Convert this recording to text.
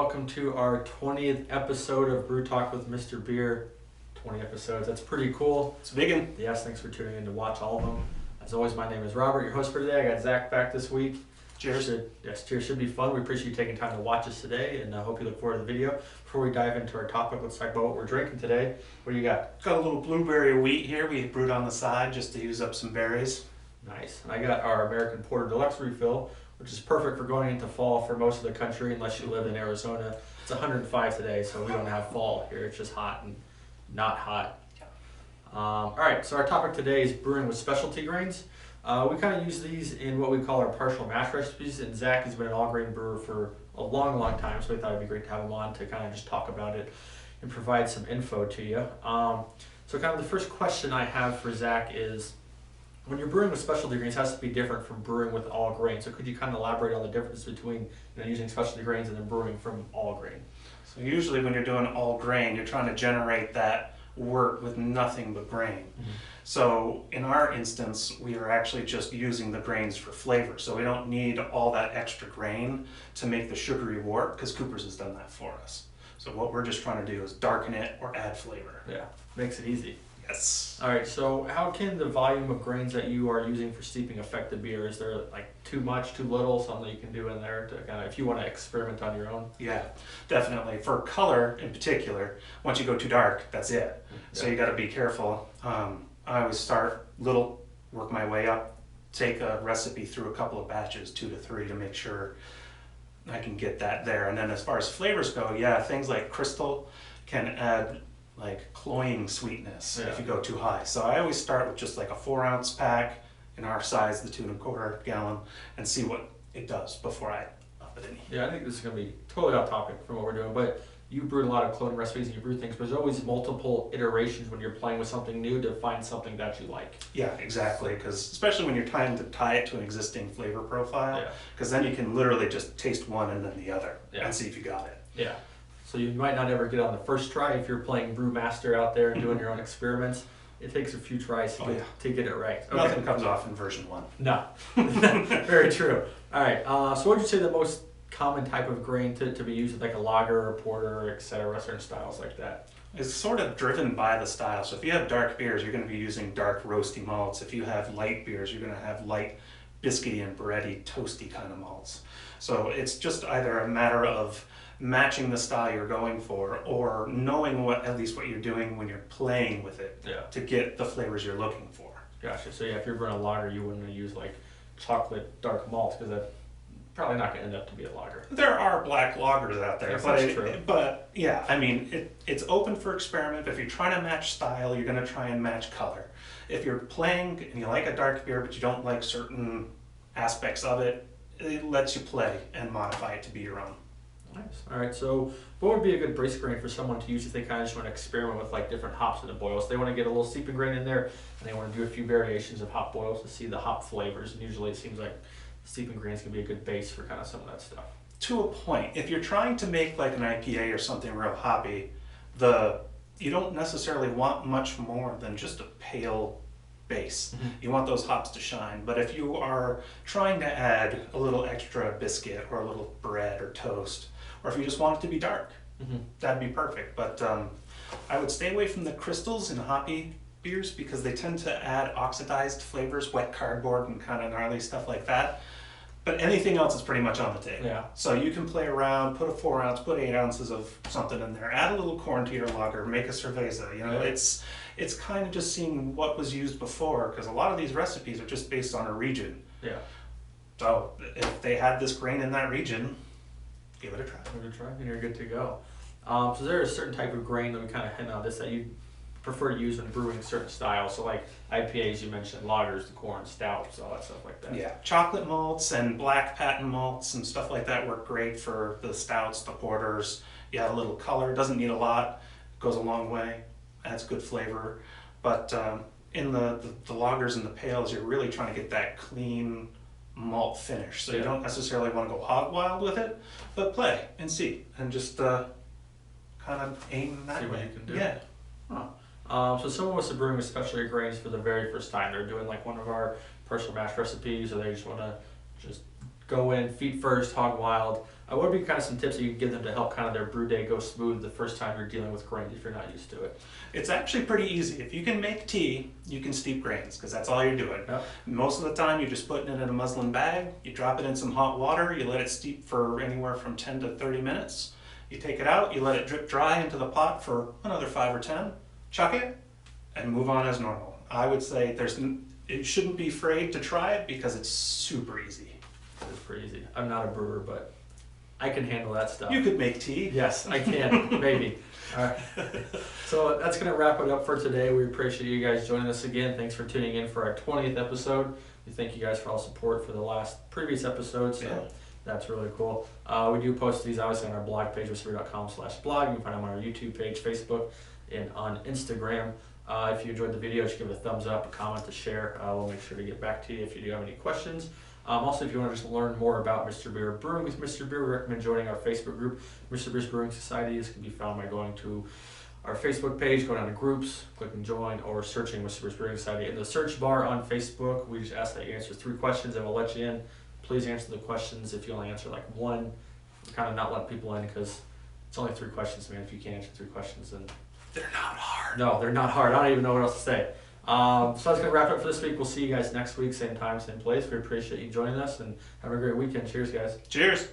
welcome to our 20th episode of Brew Talk with Mr.Beer. 20 episodes, that's pretty cool. It's a big one. Yes, thanks for tuning in to watch all of them. As always, my name is Robert, your host for today. I got Zach back this week. Cheers. Cheers. Should be fun. We appreciate you taking time to watch us today, and I hope you look forward to the video. Before we dive into our topic, let's talk about what we're drinking today. What do you got? Got a little blueberry wheat here. We brewed on the side just to use up some berries. Nice. And I got our American Porter Deluxe refill, which is perfect for going into fall for most of the country, unless you live in Arizona. It's 105 today, so we don't have fall here. It's just hot and not hot. All right, so our topic today is brewing with specialty grains. We kind of use these in what we call our partial mash recipes, and Zach has been an all-grain brewer for a long, long time, so we thought it'd be great to have him on to kind of just talk about it and provide some info to you. So kind of the first question I have for Zach is, when you're brewing with specialty grains, it has to be different from brewing with all grain. So could you kind of elaborate on the difference between using specialty grains and then brewing from all grain? So usually when you're doing all grain, you're trying to generate that wort with nothing but grain. Mm-hmm. So in our instance, we are actually just using the grains for flavor. So we don't need all that extra grain to make the sugary wort, because Cooper's has done that for us. So what we're just trying to do is darken it or add flavor. Yeah, makes it easy. Yes. All right, so how can the volume of grains that you are using for steeping affect the beer? Is there like too much, too little, something you can do in there to kind of, if you want to experiment on your own? Yeah, definitely. For color in particular, once you go too dark, that's it. Yeah. So you got to be careful. I always start little, work my way up, take a recipe through a couple of batches, 2 to 3, to make sure I can get that there. And then as far as flavors go, yeah, things like crystal can add like cloying sweetness if you go too high. So I always start with just like a 4-ounce pack in our size, the 2¼ gallon, and see what it does before I up it in. Yeah, I think this is going to be totally off topic from what we're doing, but you brew a lot of cloning recipes and you brew things, but there's always multiple iterations when you're playing with something new to find something that you like. Yeah, exactly, because especially when you're trying to tie it to an existing flavor profile, because then you can literally just taste one and then the other and see if you got it. Yeah. So you might not ever get on the first try if you're playing Brewmaster out there and doing your own experiments. It takes a few tries to get it right. Okay. Nothing comes off in version 1. No. Very true. All right. So what would you say the most common type of grain to be used with, like a lager or porter, etc., certain styles like that? It's sort of driven by the style. So if you have dark beers, you're going to be using dark roasty malts. If you have light beers, you're going to have light biscuity and bready, toasty kind of malts. So it's just either a matter of matching the style you're going for, or knowing at least what you're doing when you're playing with it to get the flavors you're looking for. Gotcha. So yeah, if you're brewing a lager, you wouldn't use like chocolate dark malts, because that's probably not going to end up to be a lager. There are black lagers out there, that's true. But yeah, I mean, it's open for experiment. If you're trying to match style, you're going to try and match color. If you're playing and you like a dark beer, but you don't like certain aspects of it, it lets you play and modify it to be your own. Nice. All right, so what would be a good base grain for someone to use if they kind of just want to experiment with like different hops in the boils? They want to get a little steeping grain in there, and they want to do a few variations of hop boils to see the hop flavors. And usually it seems like steeping grains can be a good base for kind of some of that stuff. To a point. If you're trying to make like an IPA or something real hoppy, you don't necessarily want much more than just a pale base. Mm-hmm. You want those hops to shine. But if you are trying to add a little extra biscuit or a little bread or toast, or if you just want it to be dark, that'd be perfect. But I would stay away from the crystals in hoppy beers, because they tend to add oxidized flavors, wet cardboard and kind of gnarly stuff like that. But anything else is pretty much on the table. Yeah. So you can play around, put a 4-ounce, put 8 ounces of something in there, add a little corn to your lager, make a cerveza. It's kind of just seeing what was used before, because a lot of these recipes are just based on a region. Yeah. So if they had this grain in that region, give it a try. Give it a try, and you're good to go. So is there a certain type of grain that we kind of hint on this that you prefer to use when brewing certain styles? So like IPAs, you mentioned lagers, the corn, stouts, all that stuff like that. Yeah, chocolate malts and black patent malts and stuff like that work great for the stouts, the porters. You add a little color, it doesn't need a lot, goes a long way, adds good flavor. But in the lagers and the pales, you're really trying to get that clean malt finish. So you don't necessarily want to go hog wild with it, but play and see, and just kind of aim that way. See what you can do. Yeah. So someone wants to brewing with specialty grains for the very first time. They're doing like one of our personal mash recipes, or they just want to just go in feet first, hog wild. What would be kind of some tips that you could give them to help kind of their brew day go smooth the first time you're dealing with grains if you're not used to it? It's actually pretty easy. If you can make tea, you can steep grains because that's all you're doing. Yep. Most of the time, you're just putting it in a muslin bag. You drop it in some hot water. You let it steep for anywhere from 10 to 30 minutes. You take it out. You let it drip dry into the pot for another 5 or 10. Chuck it and move on as normal. I would say you shouldn't be afraid to try it because it's super easy. It's pretty easy. I'm not a brewer, but I can handle that stuff. You could make tea. Yes, I can. Maybe. All right. So that's going to wrap it up for today. We appreciate you guys joining us again. Thanks for tuning in for our 20th episode. We thank you guys for all support for the previous episodes. So Yeah. that's really cool. We do post these obviously on our blog page, mrbeer.com/blog. You can find them on our YouTube page, Facebook, and on Instagram. If you enjoyed the video, just give it a thumbs up, a comment, a share. We'll make sure to get back to you if you do have any questions. Also, if you want to just learn more about Mr. Beer Brewing with Mr. Beer, we recommend joining our Facebook group, Mr. Beer's Brewing Society. This can be found by going to our Facebook page, go down to groups, clicking join, or searching Mr. Beer's Brewing Society. In the search bar on Facebook, we just ask that you answer 3 questions and we'll let you in. Please answer the questions. If you only answer like 1, we're kind of not letting people in because it's only 3 questions, man. If you can't answer 3 questions, then They're not hard. no, they're not hard. I don't even know what else to say. So that's going to wrap it up for this week. We'll see you guys next week, same time, same place. We appreciate you joining us and have a great weekend. Cheers, guys. Cheers.